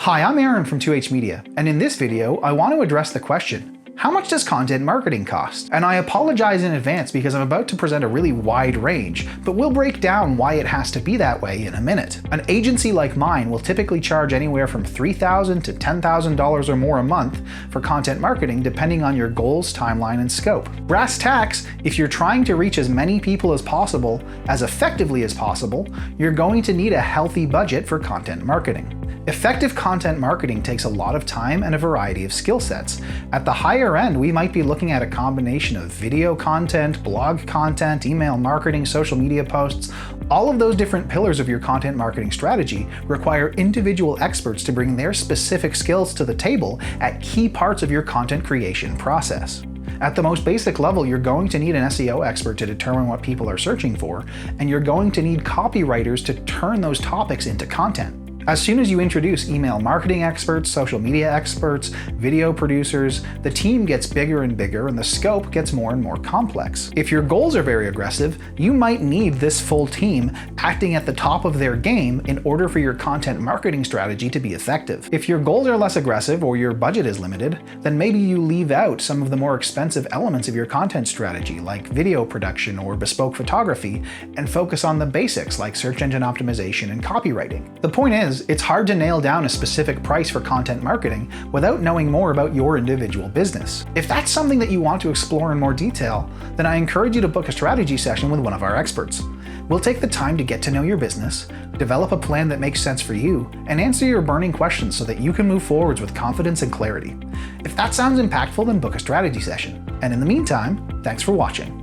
Hi, I'm Aaron from 2H Media, and in this video, I want to address the question, how much does content marketing cost? And I apologize in advance because I'm about to present a really wide range, but we'll break down why it has to be that way in a minute. An agency like mine will typically charge anywhere from $3,000 to $10,000 or more a month for content marketing depending on your goals, timeline, and scope. Brass tacks, if you're trying to reach as many people as possible, as effectively as possible, you're going to need a healthy budget for content marketing. Effective content marketing takes a lot of time and a variety of skill sets. At the higher end, we might be looking at a combination of video content, blog content, email marketing, social media posts. All of those different pillars of your content marketing strategy require individual experts to bring their specific skills to the table at key parts of your content creation process. At the most basic level, you're going to need an SEO expert to determine what people are searching for, and you're going to need copywriters to turn those topics into content. As soon as you introduce email marketing experts, social media experts, video producers, the team gets bigger and bigger and the scope gets more and more complex. If your goals are very aggressive, you might need this full team acting at the top of their game in order for your content marketing strategy to be effective. If your goals are less aggressive or your budget is limited, then maybe you leave out some of the more expensive elements of your content strategy, like video production or bespoke photography, and focus on the basics like search engine optimization and copywriting. The point is, it's hard to nail down a specific price for content marketing without knowing more about your individual business. If that's something that you want to explore in more detail, then I encourage you to book a strategy session with one of our experts. We'll take the time to get to know your business, develop a plan that makes sense for you, and answer your burning questions so that you can move forwards with confidence and clarity. If that sounds impactful, then book a strategy session. And in the meantime, thanks for watching.